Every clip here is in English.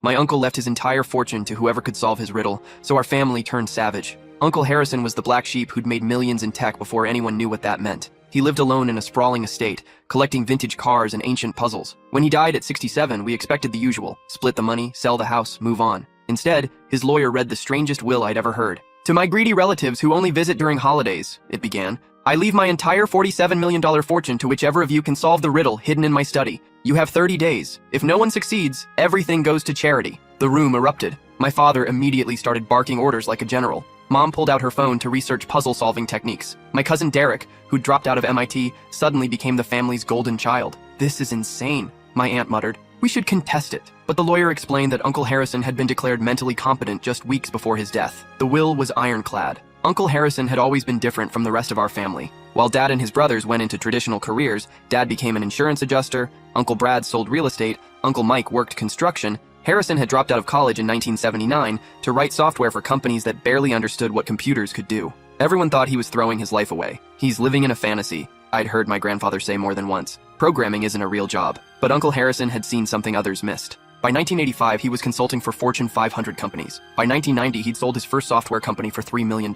My uncle left his entire fortune to whoever could solve his riddle, so our family turned savage. Uncle Harrison was the black sheep who'd made millions in tech before anyone knew what that meant. He lived alone in a sprawling estate, collecting vintage cars and ancient puzzles. When he died at 67, we expected the usual: split the money, sell the house, move on. Instead, his lawyer read the strangest will I'd ever heard. "To my greedy relatives who only visit during holidays," it began, "I leave my entire $47 million fortune to whichever of you can solve the riddle hidden in my study. You have 30 days. If no one succeeds, everything goes to charity." The room erupted. My father immediately started barking orders like a general. Mom pulled out her phone to research puzzle-solving techniques. My cousin Derek, who'd dropped out of MIT, suddenly became the family's golden child. "This is insane," my aunt muttered. "We should contest it." But the lawyer explained that Uncle Harrison had been declared mentally competent just weeks before his death. The will was ironclad. Uncle Harrison had always been different from the rest of our family. While Dad and his brothers went into traditional careers, Dad became an insurance adjuster, Uncle Brad sold real estate, Uncle Mike worked construction. Harrison had dropped out of college in 1979 to write software for companies that barely understood what computers could do. Everyone thought he was throwing his life away. "He's living in a fantasy," I'd heard my grandfather say more than once. "Programming isn't a real job." But Uncle Harrison had seen something others missed. By 1985, he was consulting for Fortune 500 companies. By 1990, he'd sold his first software company for $3 million.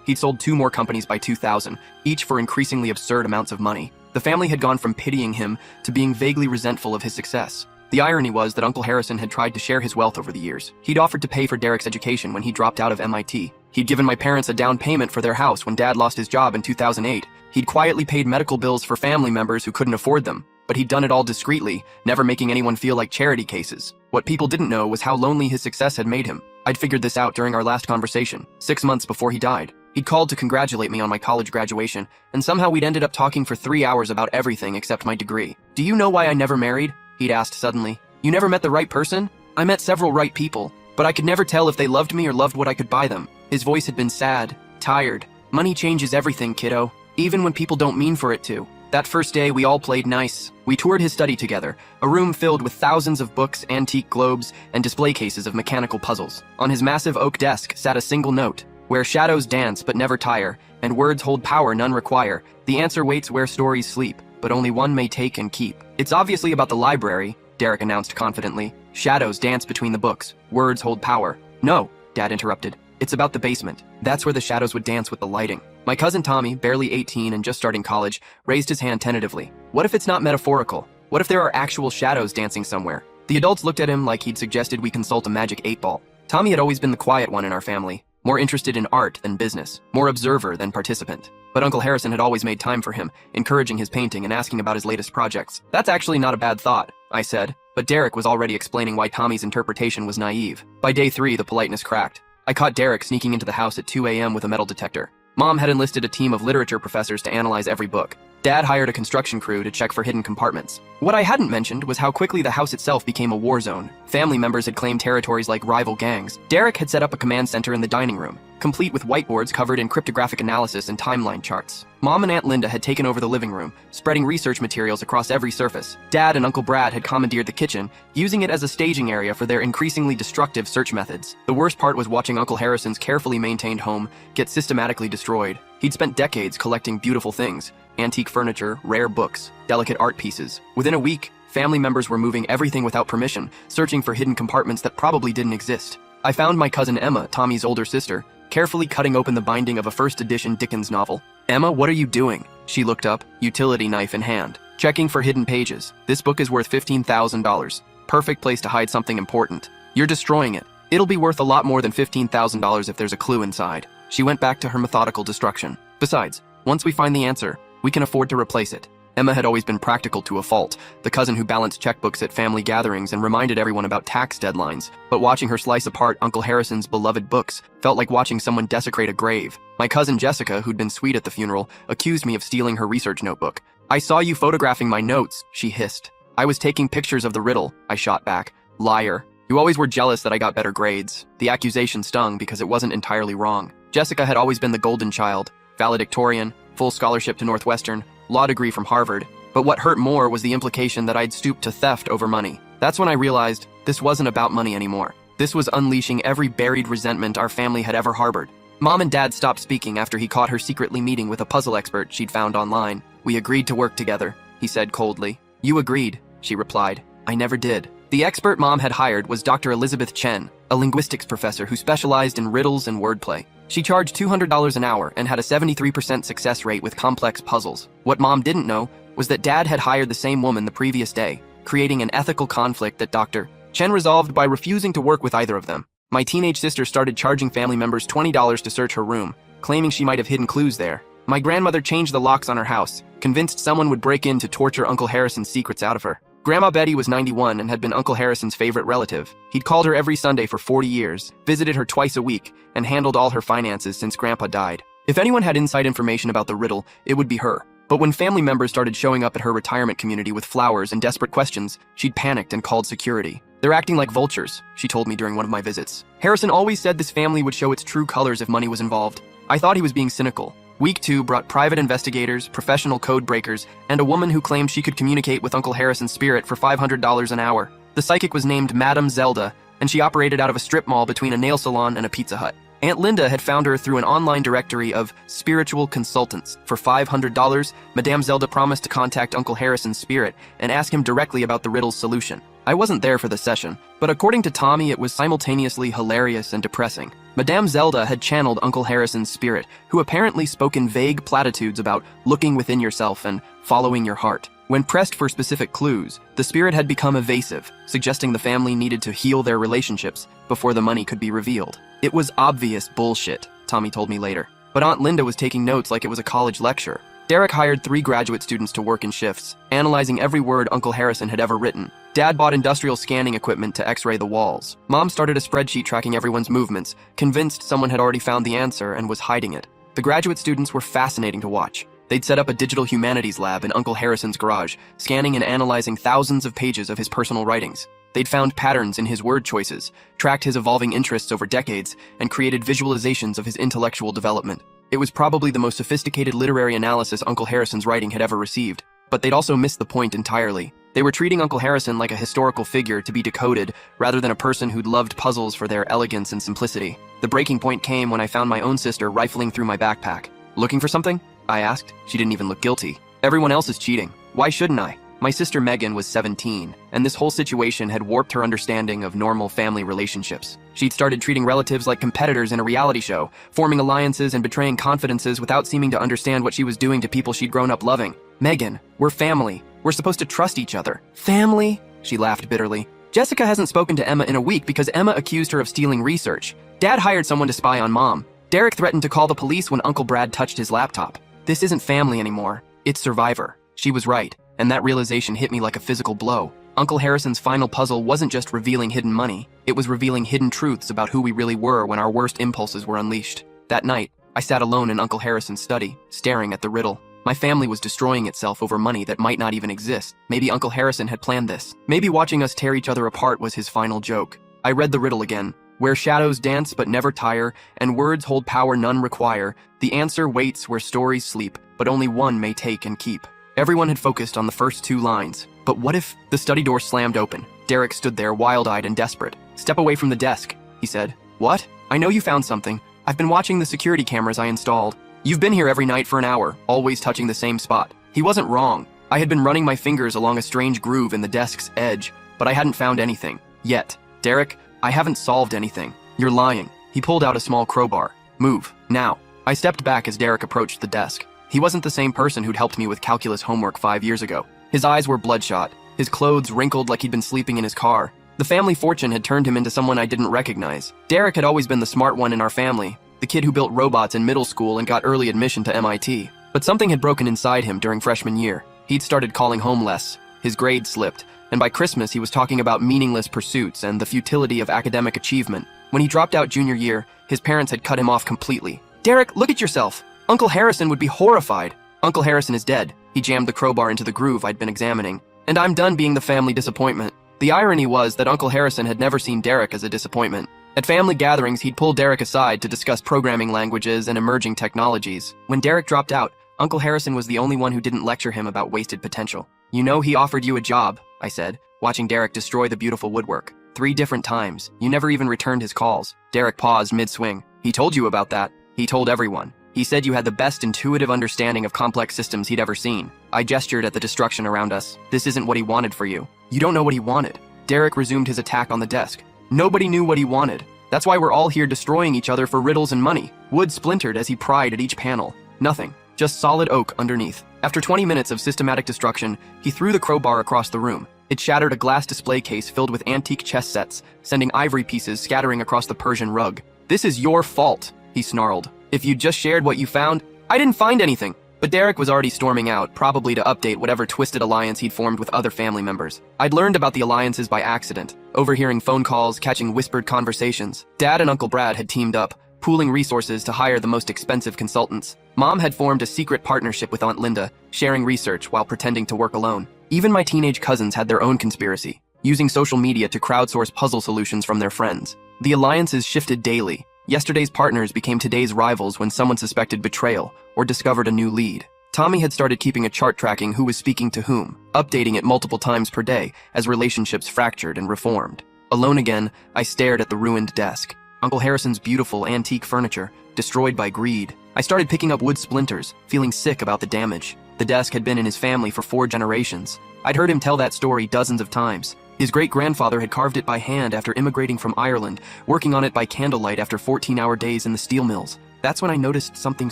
He'd sold 2 more companies by 2000, each for increasingly absurd amounts of money. The family had gone from pitying him to being vaguely resentful of his success. The irony was that Uncle Harrison had tried to share his wealth over the years. He'd offered to pay for Derek's education when he dropped out of MIT. He'd given my parents a down payment for their house when Dad lost his job in 2008. He'd quietly paid medical bills for family members who couldn't afford them. But he'd done it all discreetly, never making anyone feel like charity cases. What people didn't know was how lonely his success had made him. I'd figured this out during our last conversation, 6 months before he died. He'd called to congratulate me on my college graduation, and somehow we'd ended up talking for 3 hours about everything except my degree. "Do you know why I never married?" he'd asked suddenly. "You never met the right person?" "I met several right people, but I could never tell if they loved me or loved what I could buy them." His voice had been sad, tired. "Money changes everything, kiddo, even when people don't mean for it to." That first day, we all played nice. We toured his study together, a room filled with thousands of books, antique globes, and display cases of mechanical puzzles. On his massive oak desk sat a single note: "Where shadows dance but never tire, and words hold power none require, the answer waits where stories sleep, but only one may take and keep." "It's obviously about the library," Derek announced confidently. "Shadows dance between the books. Words hold power." "No," Dad interrupted. "It's about the basement. That's where the shadows would dance with the lighting." My cousin Tommy, barely 18 and just starting college, raised his hand tentatively. "What if it's not metaphorical? What if there are actual shadows dancing somewhere?" The adults looked at him like he'd suggested we consult a magic 8-ball. Tommy had always been the quiet one in our family, more interested in art than business, more observer than participant. But Uncle Harrison had always made time for him, encouraging his painting and asking about his latest projects. "That's actually not a bad thought," I said, but Derek was already explaining why Tommy's interpretation was naive. By day 3, the politeness cracked. I caught Derek sneaking into the house at 2 a.m. with a metal detector. Mom had enlisted a team of literature professors to analyze every book. Dad hired a construction crew to check for hidden compartments. What I hadn't mentioned was how quickly the house itself became a war zone. Family members had claimed territories like rival gangs. Derek had set up a command center in the dining room, complete with whiteboards covered in cryptographic analysis and timeline charts. Mom and Aunt Linda had taken over the living room, spreading research materials across every surface. Dad and Uncle Brad had commandeered the kitchen, using it as a staging area for their increasingly destructive search methods. The worst part was watching Uncle Harrison's carefully maintained home get systematically destroyed. He'd spent decades collecting beautiful things: antique furniture, rare books, delicate art pieces. Within a week, family members were moving everything without permission, searching for hidden compartments that probably didn't exist. I found my cousin Emma, Tommy's older sister, carefully cutting open the binding of a first-edition Dickens novel. "Emma, what are you doing?" She looked up, utility knife in hand. "Checking for hidden pages. This book is worth $15,000. Perfect place to hide something important. You're destroying it. It'll be worth a lot more than $15,000 if there's a clue inside." She went back to her methodical destruction. "Besides, once we find the answer, we can afford to replace it." Emma had always been practical to a fault, the cousin who balanced checkbooks at family gatherings and reminded everyone about tax deadlines. But watching her slice apart Uncle Harrison's beloved books felt like watching someone desecrate a grave. My cousin Jessica, who'd been sweet at the funeral, accused me of stealing her research notebook. "I saw you photographing my notes," she hissed. "I was taking pictures of the riddle," I shot back. "Liar. You always were jealous that I got better grades." The accusation stung because it wasn't entirely wrong. Jessica had always been the golden child, valedictorian, full scholarship to Northwestern, law degree from Harvard. But what hurt more was the implication that I'd stooped to theft over money. That's when I realized this wasn't about money anymore. This was unleashing every buried resentment our family had ever harbored. Mom and Dad stopped speaking after he caught her secretly meeting with a puzzle expert she'd found online. "We agreed to work together," he said coldly. "You agreed," she replied. "I never did." The expert Mom had hired was Dr. Elizabeth Chen, a linguistics professor who specialized in riddles and wordplay. She charged $200 an hour and had a 73% success rate with complex puzzles. What Mom didn't know was that Dad had hired the same woman the previous day, creating an ethical conflict that Dr. Chen resolved by refusing to work with either of them. My teenage sister started charging family members $20 to search her room, claiming she might have hidden clues there. My grandmother changed the locks on her house, convinced someone would break in to torture Uncle Harrison's secrets out of her. Grandma Betty was 91 and had been Uncle Harrison's favorite relative. He'd called her every Sunday for 40 years, visited her twice a week, and handled all her finances since Grandpa died. If anyone had inside information about the riddle, it would be her. But when family members started showing up at her retirement community with flowers and desperate questions, she'd panicked and called security. "They're acting like vultures," she told me during one of my visits. Harrison always said this family would show its true colors if money was involved. I thought he was being cynical. Week 2 brought private investigators, professional code breakers, and a woman who claimed she could communicate with Uncle Harrison's spirit for $500 an hour. The psychic was named Madame Zelda, and she operated out of a strip mall between a nail salon and a Pizza Hut. Aunt Linda had found her through an online directory of spiritual consultants. For $500, Madame Zelda promised to contact Uncle Harrison's spirit and ask him directly about the riddle's solution. I wasn't there for the session, but according to Tommy, it was simultaneously hilarious and depressing. Madame Zelda had channeled Uncle Harrison's spirit, who apparently spoke in vague platitudes about looking within yourself and following your heart. When pressed for specific clues, the spirit had become evasive, suggesting the family needed to heal their relationships before the money could be revealed. It was obvious bullshit, Tommy told me later, but Aunt Linda was taking notes like it was a college lecture. Derek hired 3 graduate students to work in shifts, analyzing every word Uncle Harrison had ever written. Dad bought industrial scanning equipment to x-ray the walls. Mom started a spreadsheet tracking everyone's movements, convinced someone had already found the answer and was hiding it. The graduate students were fascinating to watch. They'd set up a digital humanities lab in Uncle Harrison's garage, scanning and analyzing thousands of pages of his personal writings. They'd found patterns in his word choices, tracked his evolving interests over decades, and created visualizations of his intellectual development. It was probably the most sophisticated literary analysis Uncle Harrison's writing had ever received, but they'd also missed the point entirely. They were treating Uncle Harrison like a historical figure to be decoded, rather than a person who'd loved puzzles for their elegance and simplicity. The breaking point came when I found my own sister rifling through my backpack. "Looking for something?" I asked. She didn't even look guilty. "Everyone else is cheating. Why shouldn't I?" My sister Megan was 17, and this whole situation had warped her understanding of normal family relationships. She'd started treating relatives like competitors in a reality show, forming alliances and betraying confidences without seeming to understand what she was doing to people she'd grown up loving. "Megan, we're family. We're supposed to trust each other." "Family?" She laughed bitterly. "Jessica hasn't spoken to Emma in a week because Emma accused her of stealing research. Dad hired someone to spy on Mom. Derek threatened to call the police when Uncle Brad touched his laptop. This isn't family anymore. It's Survivor." She was right, and that realization hit me like a physical blow. Uncle Harrison's final puzzle wasn't just revealing hidden money, it was revealing hidden truths about who we really were when our worst impulses were unleashed. That night, I sat alone in Uncle Harrison's study, staring at the riddle. My family was destroying itself over money that might not even exist. Maybe Uncle Harrison had planned this. Maybe watching us tear each other apart was his final joke. I read the riddle again. "Where shadows dance but never tire, and words hold power none require, the answer waits where stories sleep, but only one may take and keep." Everyone had focused on the first 2 lines. But what if the study door slammed open? Derek stood there, wild-eyed and desperate. "Step away from the desk," he said. "What? I know you found something. I've been watching the security cameras I installed. You've been here every night for an hour, always touching the same spot." He wasn't wrong. I had been running my fingers along a strange groove in the desk's edge, but I hadn't found anything. Yet. "Derek, I haven't solved anything. You're lying." He pulled out a small crowbar. "Move, now." I stepped back as Derek approached the desk. He wasn't the same person who'd helped me with calculus homework 5 years ago. His eyes were bloodshot, his clothes wrinkled like he'd been sleeping in his car. The family fortune had turned him into someone I didn't recognize. Derek had always been the smart one in our family, the kid who built robots in middle school and got early admission to MIT. But something had broken inside him during freshman year. He'd started calling home less, his grades slipped, and by Christmas he was talking about meaningless pursuits and the futility of academic achievement. When he dropped out junior year, his parents had cut him off completely. "Derek, look at yourself. Uncle Harrison would be horrified." "Uncle Harrison is dead." He jammed the crowbar into the groove I'd been examining. "And I'm done being the family disappointment." The irony was that Uncle Harrison had never seen Derek as a disappointment. At family gatherings, he'd pull Derek aside to discuss programming languages and emerging technologies. When Derek dropped out, Uncle Harrison was the only one who didn't lecture him about wasted potential. "You know he offered you a job," I said, watching Derek destroy the beautiful woodwork. 3 different times. You never even returned his calls." Derek paused mid-swing. "He told you about that." "He told everyone. He said you had the best intuitive understanding of complex systems he'd ever seen." I gestured at the destruction around us. "This isn't what he wanted for you." "You don't know what he wanted." Derek resumed his attack on the desk. Nobody knew what he wanted. That's why we're all here destroying each other for riddles and money. Wood splintered as he pried at each panel. Nothing. Just solid oak underneath. After 20 minutes of systematic destruction, he threw the crowbar across the room. It shattered a glass display case filled with antique chess sets, sending ivory pieces scattering across the Persian rug. "This is your fault," he snarled. "If you'd just shared what you found." "I didn't find anything." But Derek was already storming out, probably to update whatever twisted alliance he'd formed with other family members. I'd learned about the alliances by accident, overhearing phone calls, catching whispered conversations. Dad and Uncle Brad had teamed up, pooling resources to hire the most expensive consultants. Mom had formed a secret partnership with Aunt Linda, sharing research while pretending to work alone. Even my teenage cousins had their own conspiracy, using social media to crowdsource puzzle solutions from their friends. The alliances shifted daily. Yesterday's partners became today's rivals when someone suspected betrayal or discovered a new lead. Tommy had started keeping a chart tracking who was speaking to whom, updating it multiple times per day as relationships fractured and reformed. Alone again, I stared at the ruined desk. Uncle Harrison's beautiful antique furniture, destroyed by greed. I started picking up wood splinters, feeling sick about the damage. The desk had been in his family for 4 generations. I'd heard him tell that story dozens of times. His great-grandfather had carved it by hand after immigrating from Ireland, working on it by candlelight after 14-hour days in the steel mills. That's when I noticed something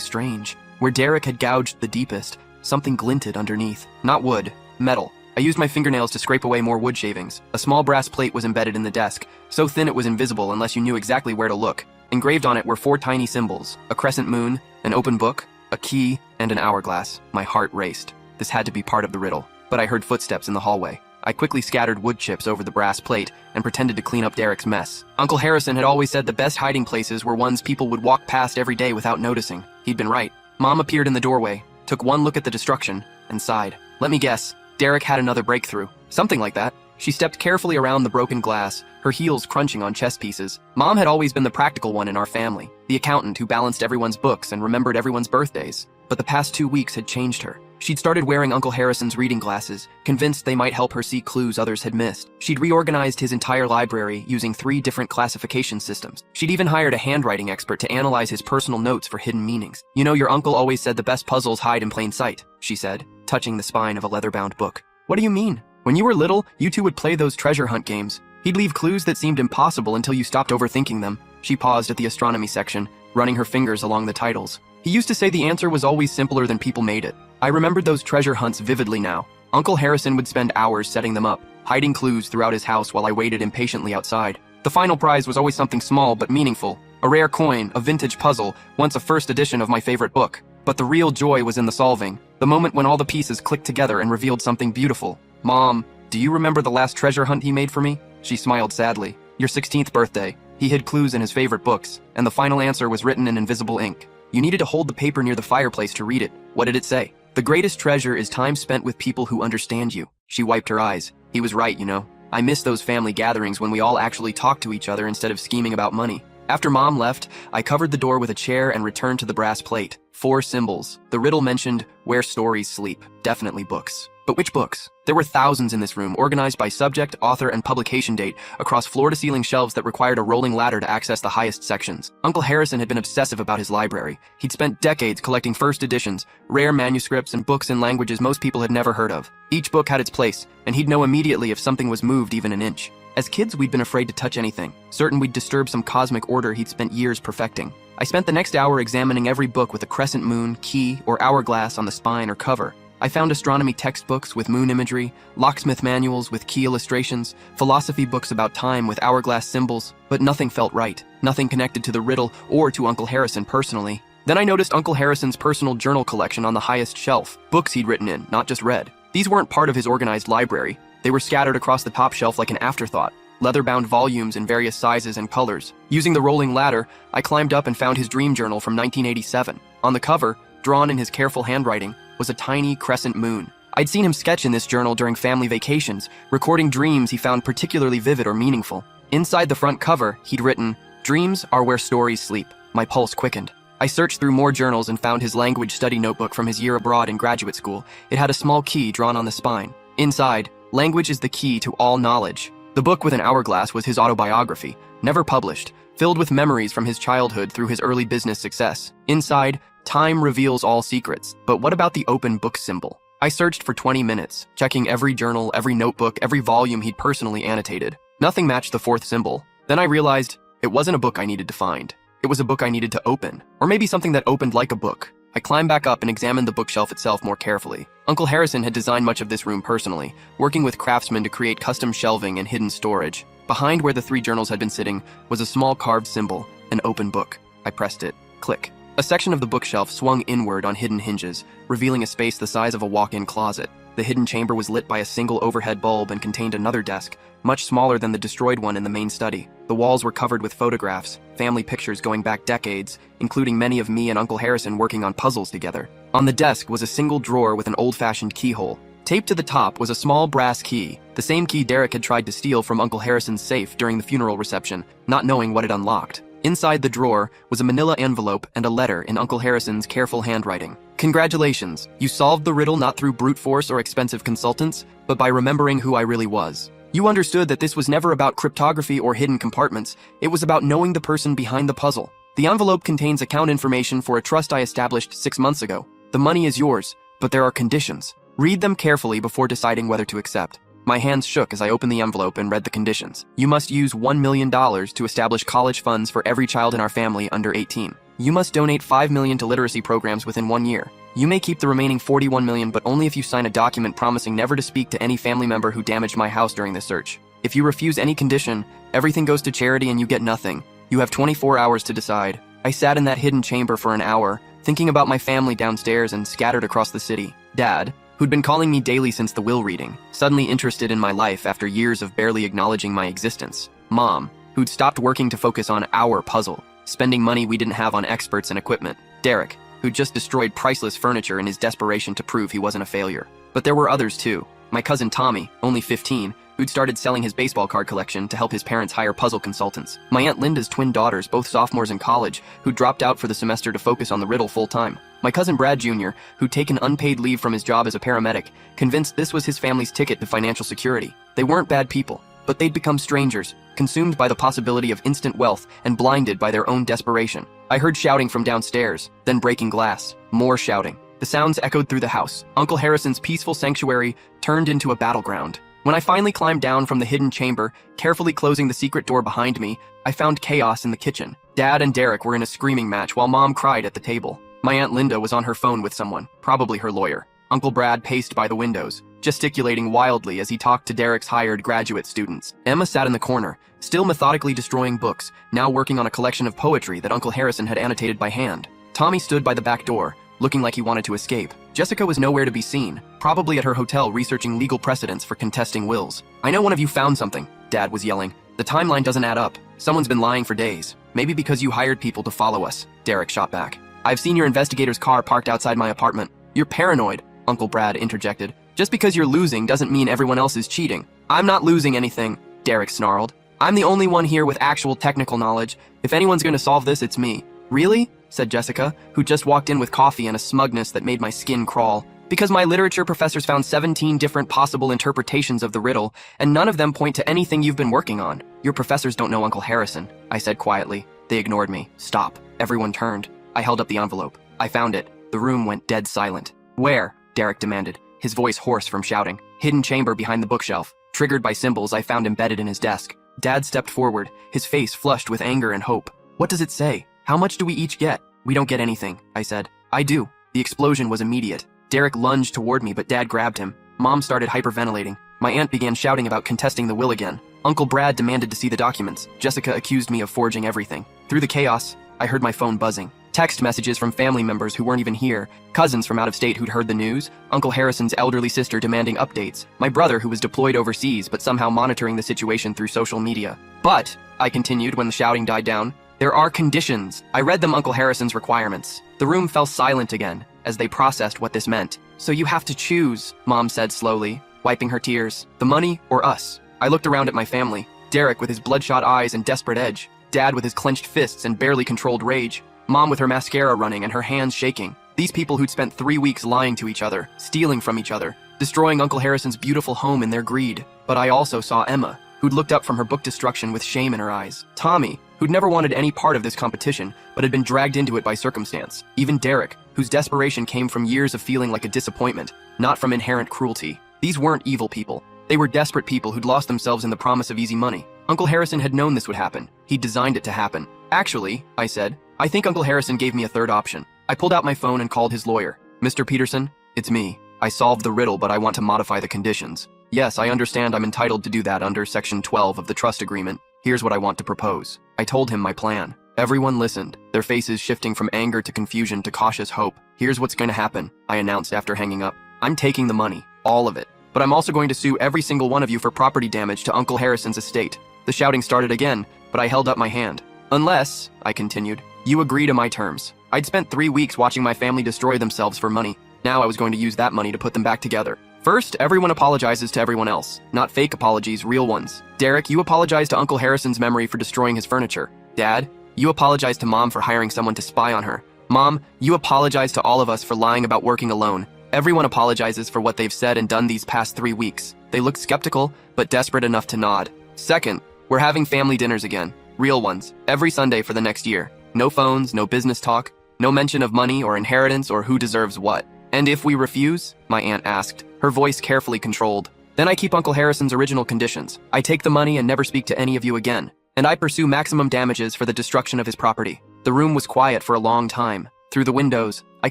strange. Where Derek had gouged the deepest, something glinted underneath. Not wood, metal. I used my fingernails to scrape away more wood shavings. A small brass plate was embedded in the desk, so thin it was invisible unless you knew exactly where to look. Engraved on it were 4 tiny symbols: a crescent moon, an open book, a key, and an hourglass. My heart raced. This had to be part of the riddle. But I heard footsteps in the hallway. I quickly scattered wood chips over the brass plate and pretended to clean up Derek's mess. Uncle Harrison had always said the best hiding places were ones people would walk past every day without noticing. He'd been right. Mom appeared in the doorway, took one look at the destruction, and sighed. Let me guess, Derek had another breakthrough. Something like that. She stepped carefully around the broken glass, her heels crunching on chess pieces. Mom had always been the practical one in our family, the accountant who balanced everyone's books and remembered everyone's birthdays. But the past 2 weeks had changed her. She'd started wearing Uncle Harrison's reading glasses, convinced they might help her see clues others had missed. She'd reorganized his entire library using 3 different classification systems. She'd even hired a handwriting expert to analyze his personal notes for hidden meanings. "You know, your uncle always said the best puzzles hide in plain sight," she said, touching the spine of a leather-bound book. "What do you mean? When you were little, you two would play those treasure hunt games. He'd leave clues that seemed impossible until you stopped overthinking them." She paused at the astronomy section, running her fingers along the titles. "He used to say the answer was always simpler than people made it." I remembered those treasure hunts vividly now. Uncle Harrison would spend hours setting them up, hiding clues throughout his house while I waited impatiently outside. The final prize was always something small but meaningful. A rare coin, a vintage puzzle, once a first edition of my favorite book. But the real joy was in the solving, the moment when all the pieces clicked together and revealed something beautiful. "Mom, do you remember the last treasure hunt he made for me?" She smiled sadly. "Your 16th birthday. He hid clues in his favorite books, and the final answer was written in invisible ink. You needed to hold the paper near the fireplace to read it. What did it say? 'The greatest treasure is time spent with people who understand you.'" She wiped her eyes. He was right, you know. I miss those family gatherings when we all actually talked to each other instead of scheming about money. After Mom left, I covered the door with a chair and returned to the brass plate. 4 symbols. The riddle mentioned where stories sleep. Definitely books. But which books? There were thousands in this room, organized by subject, author, and publication date, across floor-to-ceiling shelves that required a rolling ladder to access the highest sections. Uncle Harrison had been obsessive about his library. He'd spent decades collecting first editions, rare manuscripts, and books in languages most people had never heard of. Each book had its place, and he'd know immediately if something was moved even an inch. As kids, we'd been afraid to touch anything, certain we'd disturb some cosmic order he'd spent years perfecting. I spent the next hour examining every book with a crescent moon, key, or hourglass on the spine or cover. I found astronomy textbooks with moon imagery, locksmith manuals with key illustrations, philosophy books about time with hourglass symbols, but nothing felt right. Nothing connected to the riddle or to Uncle Harrison personally. Then I noticed Uncle Harrison's personal journal collection on the highest shelf, books he'd written in, not just read. These weren't part of his organized library. They were scattered across the top shelf like an afterthought, leather-bound volumes in various sizes and colors. Using the rolling ladder, I climbed up and found his dream journal from 1987. On the cover, drawn in his careful handwriting, was a tiny crescent moon. I'd seen him sketch in this journal during family vacations, recording dreams he found particularly vivid or meaningful. Inside the front cover, he'd written, "Dreams are where stories sleep." My pulse quickened. I searched through more journals and found his language study notebook from his year abroad in graduate school. It had a small key drawn on the spine. Inside, "Language is the key to all knowledge." The book with an hourglass was his autobiography, never published, filled with memories from his childhood through his early business success. Inside, "Time reveals all secrets." But what about the open book symbol? I searched for 20 minutes, checking every journal, every notebook, every volume he'd personally annotated. Nothing matched the fourth symbol. Then I realized it wasn't a book I needed to find. It was a book I needed to open, or maybe something that opened like a book. I climbed back up and examined the bookshelf itself more carefully. Uncle Harrison had designed much of this room personally, working with craftsmen to create custom shelving and hidden storage. Behind where the 3 journals had been sitting was a small carved symbol, an open book. I pressed it. Click. A section of the bookshelf swung inward on hidden hinges, revealing a space the size of a walk-in closet. The hidden chamber was lit by a single overhead bulb and contained another desk, much smaller than the destroyed one in the main study. The walls were covered with photographs, family pictures going back decades, including many of me and Uncle Harrison working on puzzles together. On the desk was a single drawer with an old-fashioned keyhole. Taped to the top was a small brass key, the same key Derek had tried to steal from Uncle Harrison's safe during the funeral reception, not knowing what it unlocked. Inside the drawer was a manila envelope and a letter in Uncle Harrison's careful handwriting. Congratulations, you solved the riddle not through brute force or expensive consultants, but by remembering who I really was. You understood that this was never about cryptography or hidden compartments, it was about knowing the person behind the puzzle. The envelope contains account information for a trust I established 6 months ago. The money is yours, but there are conditions. Read them carefully before deciding whether to accept. My hands shook as I opened the envelope and read the conditions. You must use $1 million to establish college funds for every child in our family under 18. You must donate $5 million to literacy programs within 1 year. You may keep the remaining $41 million, but only if you sign a document promising never to speak to any family member who damaged my house during this search. If you refuse any condition, everything goes to charity and you get nothing. You have 24 hours to decide. I sat in that hidden chamber for an hour, thinking about my family downstairs and scattered across the city. Dad, who'd been calling me daily since the will reading, suddenly interested in my life after years of barely acknowledging my existence. Mom, who'd stopped working to focus on our puzzle, spending money we didn't have on experts and equipment. Derek, who'd just destroyed priceless furniture in his desperation to prove he wasn't a failure. But there were others too. My cousin Tommy, only 15, who'd started selling his baseball card collection to help his parents hire puzzle consultants. My Aunt Linda's twin daughters, both sophomores in college, who dropped out for the semester to focus on the riddle full-time. My cousin Brad Jr., who'd taken unpaid leave from his job as a paramedic, convinced this was his family's ticket to financial security. They weren't bad people, but they'd become strangers, consumed by the possibility of instant wealth and blinded by their own desperation. I heard shouting from downstairs, then breaking glass, more shouting. The sounds echoed through the house. Uncle Harrison's peaceful sanctuary turned into a battleground. When I finally climbed down from the hidden chamber, carefully closing the secret door behind me, I found chaos in the kitchen. Dad and Derek were in a screaming match while Mom cried at the table. My Aunt Linda was on her phone with someone, probably her lawyer. Uncle Brad paced by the windows, gesticulating wildly as he talked to Derek's hired graduate students. Emma sat in the corner, still methodically destroying books, now working on a collection of poetry that Uncle Harrison had annotated by hand. Tommy stood by the back door, looking like he wanted to escape. Jessica was nowhere to be seen, probably at her hotel researching legal precedents for contesting wills. I know one of you found something, Dad was yelling. The timeline doesn't add up. Someone's been lying for days. Maybe because you hired people to follow us, Derek shot back. I've seen your investigator's car parked outside my apartment. You're paranoid, Uncle Brad interjected. Just because you're losing doesn't mean everyone else is cheating. I'm not losing anything, Derek snarled. I'm the only one here with actual technical knowledge. If anyone's going to solve this, it's me. Really? Said Jessica, who just walked in with coffee and a smugness that made my skin crawl. Because my literature professors found 17 different possible interpretations of the riddle, and none of them point to anything you've been working on. Your professors don't know Uncle Harrison, I said quietly. They ignored me. Stop. Everyone turned. I held up the envelope. I found it. The room went dead silent. Where? Derek demanded, his voice hoarse from shouting. Hidden chamber behind the bookshelf, triggered by symbols I found embedded in his desk. Dad stepped forward, his face flushed with anger and hope. What does it say? How much do we each get? We don't get anything, I said. I do. The explosion was immediate. Derek lunged toward me, but Dad grabbed him. Mom started hyperventilating. My aunt began shouting about contesting the will again. Uncle Brad demanded to see the documents. Jessica accused me of forging everything. Through the chaos, I heard my phone buzzing. Text messages from family members who weren't even here, cousins from out of state who'd heard the news, Uncle Harrison's elderly sister demanding updates, my brother who was deployed overseas but somehow monitoring the situation through social media. But, I continued when the shouting died down, there are conditions. I read them Uncle Harrison's requirements. The room fell silent again, as they processed what this meant. So you have to choose, Mom said slowly, wiping her tears. The money or us? I looked around at my family. Derek with his bloodshot eyes and desperate edge. Dad with his clenched fists and barely controlled rage. Mom with her mascara running and her hands shaking. These people who'd spent 3 weeks lying to each other, stealing from each other, destroying Uncle Harrison's beautiful home in their greed. But I also saw Emma, who'd looked up from her book destruction with shame in her eyes. Tommy, who'd never wanted any part of this competition, but had been dragged into it by circumstance. Even Derek, whose desperation came from years of feeling like a disappointment, not from inherent cruelty. These weren't evil people. They were desperate people who'd lost themselves in the promise of easy money. Uncle Harrison had known this would happen. He'd designed it to happen. Actually, I said, I think Uncle Harrison gave me a third option. I pulled out my phone and called his lawyer. Mr. Peterson, it's me. I solved the riddle, but I want to modify the conditions. Yes, I understand I'm entitled to do that under Section 12 of the trust agreement. Here's what I want to propose. I told him my plan. Everyone listened, their faces shifting from anger to confusion to cautious hope. Here's what's going to happen, I announced after hanging up. I'm taking the money, all of it. But I'm also going to sue every single one of you for property damage to Uncle Harrison's estate. The shouting started again, but I held up my hand. Unless, I continued, you agree to my terms. I'd spent 3 weeks watching my family destroy themselves for money. Now I was going to use that money to put them back together. First, everyone apologizes to everyone else. Not fake apologies, real ones. Derek, you apologize to Uncle Harrison's memory for destroying his furniture. Dad, you apologize to Mom for hiring someone to spy on her. Mom, you apologize to all of us for lying about working alone. Everyone apologizes for what they've said and done these past 3 weeks. They looked skeptical, but desperate enough to nod. Second, we're having family dinners again. Real ones. Every Sunday for the next year. No phones, no business talk, no mention of money or inheritance or who deserves what. And if we refuse? My aunt asked, her voice carefully controlled. Then I keep Uncle Harrison's original conditions. I take the money and never speak to any of you again. And I pursue maximum damages for the destruction of his property. The room was quiet for a long time. Through the windows, I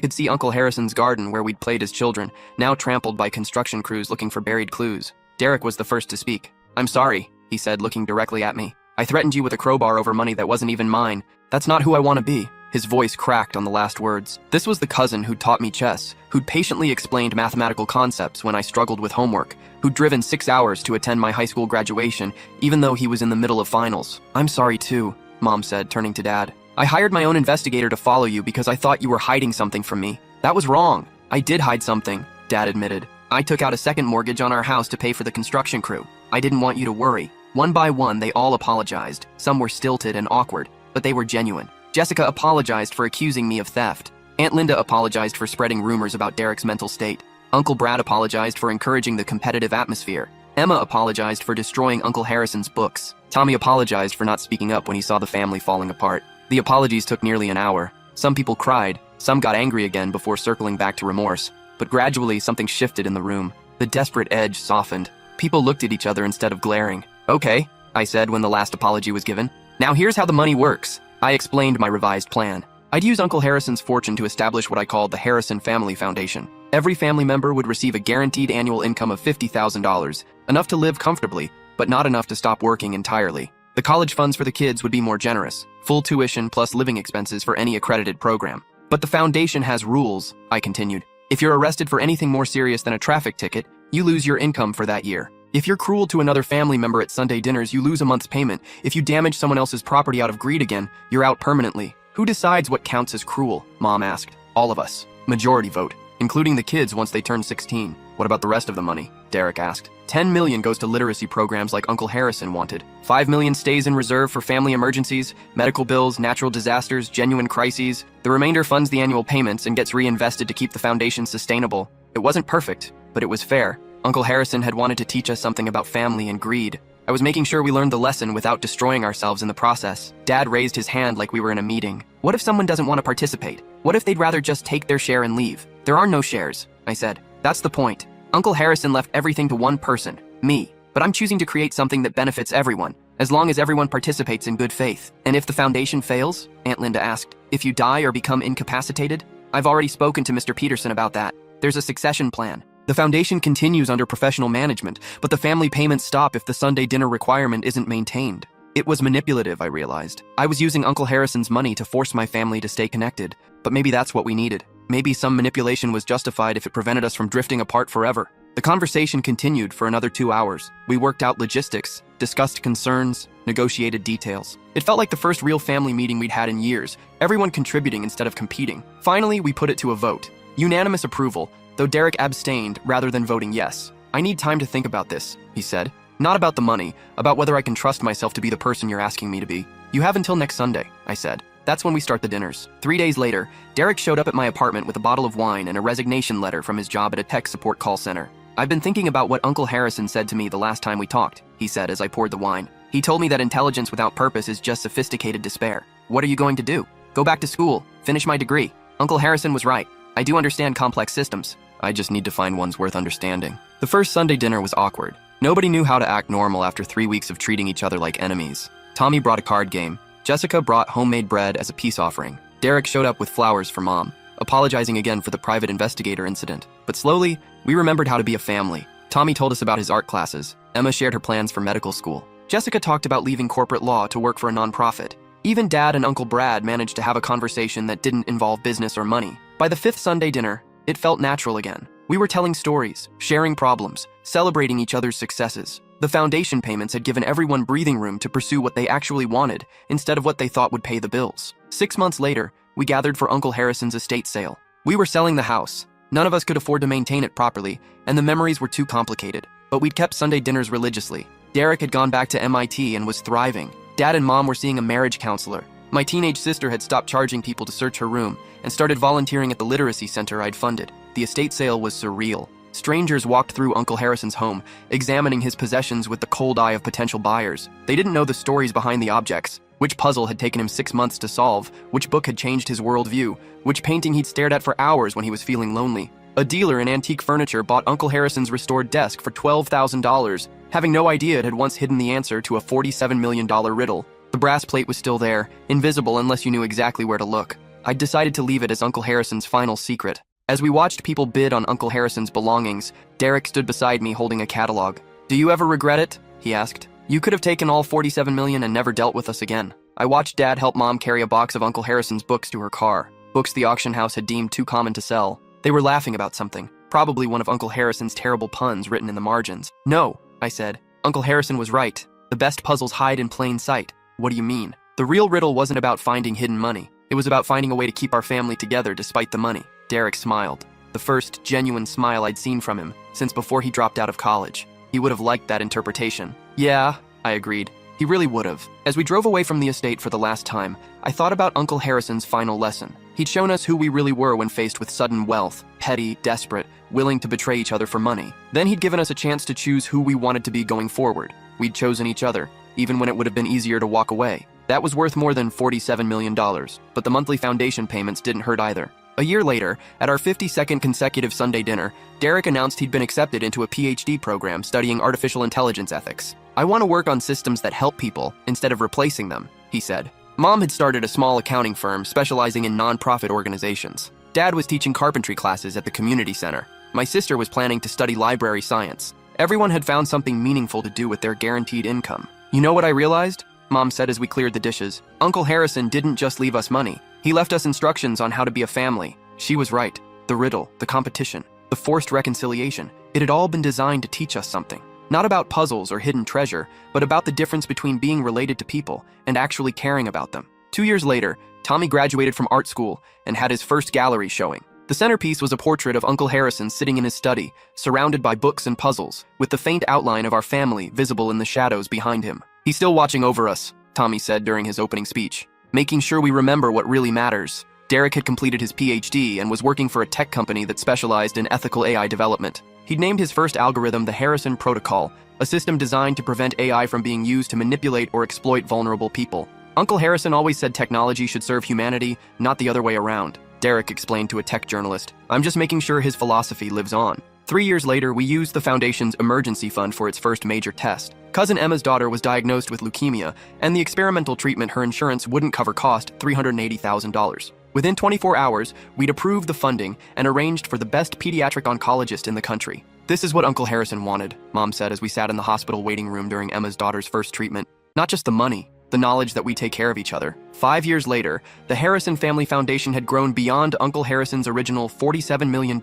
could see Uncle Harrison's garden where we'd played as children, now trampled by construction crews looking for buried clues. Derek was the first to speak. I'm sorry, he said, looking directly at me. I threatened you with a crowbar over money that wasn't even mine. That's not who I want to be. His voice cracked on the last words. This was the cousin who'd taught me chess, who'd patiently explained mathematical concepts when I struggled with homework, who'd driven 6 hours to attend my high school graduation, even though he was in the middle of finals. I'm sorry too, Mom said, turning to Dad. I hired my own investigator to follow you because I thought you were hiding something from me. That was wrong. I did hide something, Dad admitted. I took out a second mortgage on our house to pay for the construction crew. I didn't want you to worry. One by one, they all apologized. Some were stilted and awkward, but they were genuine. Jessica apologized for accusing me of theft. Aunt Linda apologized for spreading rumors about Derek's mental state. Uncle Brad apologized for encouraging the competitive atmosphere. Emma apologized for destroying Uncle Harrison's books. Tommy apologized for not speaking up when he saw the family falling apart. The apologies took nearly an hour. Some people cried, some got angry again before circling back to remorse. But gradually, something shifted in the room. The desperate edge softened. People looked at each other instead of glaring. Okay, I said when the last apology was given. Now here's how the money works. I explained my revised plan. I'd use Uncle Harrison's fortune to establish what I called the Harrison Family Foundation. Every family member would receive a guaranteed annual income of $50,000, enough to live comfortably, but not enough to stop working entirely. The college funds for the kids would be more generous, full tuition plus living expenses for any accredited program. But the foundation has rules, I continued. If you're arrested for anything more serious than a traffic ticket, you lose your income for that year. If you're cruel to another family member at Sunday dinners, you lose a month's payment. If you damage someone else's property out of greed again, you're out permanently. Who decides what counts as cruel? Mom asked. All of us. Majority vote, including the kids once they turn 16. What about the rest of the money? Derek asked. $10 million goes to literacy programs like Uncle Harrison wanted. $5 million stays in reserve for family emergencies, medical bills, natural disasters, genuine crises. The remainder funds the annual payments and gets reinvested to keep the foundation sustainable. It wasn't perfect, but it was fair. Uncle Harrison had wanted to teach us something about family and greed. I was making sure we learned the lesson without destroying ourselves in the process. Dad raised his hand like we were in a meeting. What if someone doesn't want to participate? What if they'd rather just take their share and leave? There are no shares, I said. That's the point. Uncle Harrison left everything to one person, me. But I'm choosing to create something that benefits everyone, as long as everyone participates in good faith. And if the foundation fails? Aunt Linda asked. If you die or become incapacitated? I've already spoken to Mr. Peterson about that. There's a succession plan. The foundation continues under professional management, but the family payments stop if the Sunday dinner requirement isn't maintained. It was manipulative, I realized. I was using Uncle Harrison's money to force my family to stay connected, but maybe that's what we needed. Maybe some manipulation was justified if it prevented us from drifting apart forever. The conversation continued for another 2 hours. We worked out logistics, discussed concerns, negotiated details. It felt like the first real family meeting we'd had in years, everyone contributing instead of competing. Finally, we put it to a vote. Unanimous approval, though Derek abstained rather than voting yes. I need time to think about this, he said. Not about the money, about whether I can trust myself to be the person you're asking me to be. You have until next Sunday, I said. That's when we start the dinners. 3 days later, Derek showed up at my apartment with a bottle of wine and a resignation letter from his job at a tech support call center. I've been thinking about what Uncle Harrison said to me the last time we talked, he said as I poured the wine. He told me that intelligence without purpose is just sophisticated despair. What are you going to do? Go back to school, finish my degree. Uncle Harrison was right. I do understand complex systems. I just need to find ones worth understanding. The first Sunday dinner was awkward. Nobody knew how to act normal after 3 weeks of treating each other like enemies. Tommy brought a card game. Jessica brought homemade bread as a peace offering. Derek showed up with flowers for Mom, apologizing again for the private investigator incident. But slowly, we remembered how to be a family. Tommy told us about his art classes. Emma shared her plans for medical school. Jessica talked about leaving corporate law to work for a nonprofit. Even Dad and Uncle Brad managed to have a conversation that didn't involve business or money. By the 5th Sunday dinner, it felt natural again. We were telling stories, sharing problems, celebrating each other's successes. The foundation payments had given everyone breathing room to pursue what they actually wanted instead of what they thought would pay the bills. 6 months later, we gathered for Uncle Harrison's estate sale. We were selling the house. None of us could afford to maintain it properly, and the memories were too complicated. But we'd kept Sunday dinners religiously. Derek had gone back to MIT and was thriving. Dad and Mom were seeing a marriage counselor. My teenage sister had stopped charging people to search her room and started volunteering at the literacy center I'd funded. The estate sale was surreal. Strangers walked through Uncle Harrison's home, examining his possessions with the cold eye of potential buyers. They didn't know the stories behind the objects, which puzzle had taken him 6 months to solve, which book had changed his worldview, which painting he'd stared at for hours when he was feeling lonely. A dealer in antique furniture bought Uncle Harrison's restored desk for $12,000, having no idea it had once hidden the answer to a $47 million riddle. The brass plate was still there, invisible unless you knew exactly where to look. I'd decided to leave it as Uncle Harrison's final secret. As we watched people bid on Uncle Harrison's belongings, Derek stood beside me holding a catalog. "Do you ever regret it?" he asked. "You could have taken all $47 million and never dealt with us again." I watched Dad help Mom carry a box of Uncle Harrison's books to her car, books the auction house had deemed too common to sell. They were laughing about something, probably one of Uncle Harrison's terrible puns written in the margins. "No," I said. "Uncle Harrison was right. The best puzzles hide in plain sight." "What do you mean?" "The real riddle wasn't about finding hidden money. It was about finding a way to keep our family together despite the money." Derek smiled. The first genuine smile I'd seen from him since before he dropped out of college. He would have liked that interpretation. "Yeah," I agreed. He really would have. As we drove away from the estate for the last time, I thought about Uncle Harrison's final lesson. He'd shown us who we really were when faced with sudden wealth, petty, desperate, willing to betray each other for money. Then he'd given us a chance to choose who we wanted to be going forward. We'd chosen each other, even when it would have been easier to walk away. That was worth more than $47 million, but the monthly foundation payments didn't hurt either. A year later, at our 52nd consecutive Sunday dinner, Derek announced he'd been accepted into a PhD program studying artificial intelligence ethics. "I want to work on systems that help people instead of replacing them," he said. Mom had started a small accounting firm specializing in nonprofit organizations. Dad was teaching carpentry classes at the community center. My sister was planning to study library science. Everyone had found something meaningful to do with their guaranteed income. "You know what I realized?" Mom said as we cleared the dishes. "Uncle Harrison didn't just leave us money. He left us instructions on how to be a family." She was right. The riddle, the competition, the forced reconciliation, it had all been designed to teach us something. Not about puzzles or hidden treasure, but about the difference between being related to people and actually caring about them. 2 years later, Tommy graduated from art school and had his first gallery showing. The centerpiece was a portrait of Uncle Harrison sitting in his study, surrounded by books and puzzles, with the faint outline of our family visible in the shadows behind him. "He's still watching over us," Tommy said during his opening speech, "making sure we remember what really matters." Derek had completed his PhD and was working for a tech company that specialized in ethical AI development. He'd named his first algorithm the Harrison Protocol, a system designed to prevent AI from being used to manipulate or exploit vulnerable people. Uncle Harrison always said technology should serve humanity, not the other way around. Derek explained to a tech journalist. "I'm just making sure his philosophy lives on." 3 years later, we used the foundation's emergency fund for its first major test. Cousin Emma's daughter was diagnosed with leukemia, and the experimental treatment her insurance wouldn't cover cost $380,000. Within 24 hours, we'd approved the funding and arranged for the best pediatric oncologist in the country. "This is what Uncle Harrison wanted," Mom said as we sat in the hospital waiting room during Emma's daughter's first treatment. "Not just the money, the knowledge that we take care of each other." 5 years later, the Harrison Family Foundation had grown beyond Uncle Harrison's original $47 million.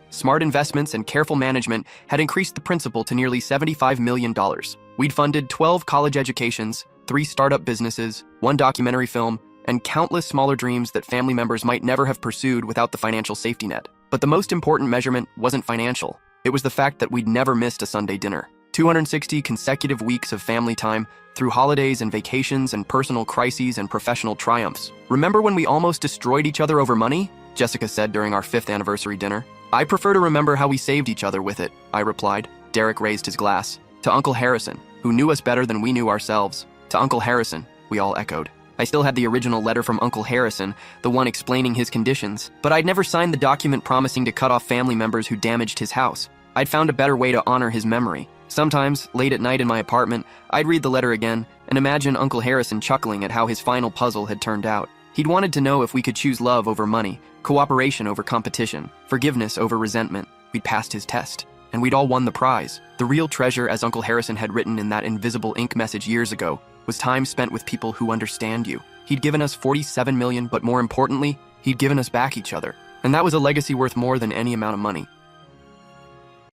Smart investments and careful management had increased the principal to nearly $75 million. We'd funded 12 college educations, 3 startup businesses, 1 documentary film, and countless smaller dreams that family members might never have pursued without the financial safety net. But the most important measurement wasn't financial. It was the fact that we'd never missed a Sunday dinner. 260 consecutive weeks of family time, through holidays and vacations and personal crises and professional triumphs. "Remember when we almost destroyed each other over money?" Jessica said during our 5th anniversary dinner. I prefer to remember how we saved each other with it, I replied. Derek raised his glass. To Uncle Harrison, who knew us better than we knew ourselves. To Uncle Harrison, we all echoed. I still had the original letter from Uncle Harrison, the one explaining his conditions, but I'd never signed the document promising to cut off family members who damaged his house. I'd found a better way to honor his memory. Sometimes, late at night in my apartment, I'd read the letter again and imagine Uncle Harrison chuckling at how his final puzzle had turned out. He'd wanted to know if we could choose love over money, cooperation over competition, forgiveness over resentment. We'd passed his test, and we'd all won the prize. The real treasure, as Uncle Harrison had written in that invisible ink message years ago, was time spent with people who understand you. He'd given us 47 million, but more importantly, he'd given us back each other. And that was a legacy worth more than any amount of money.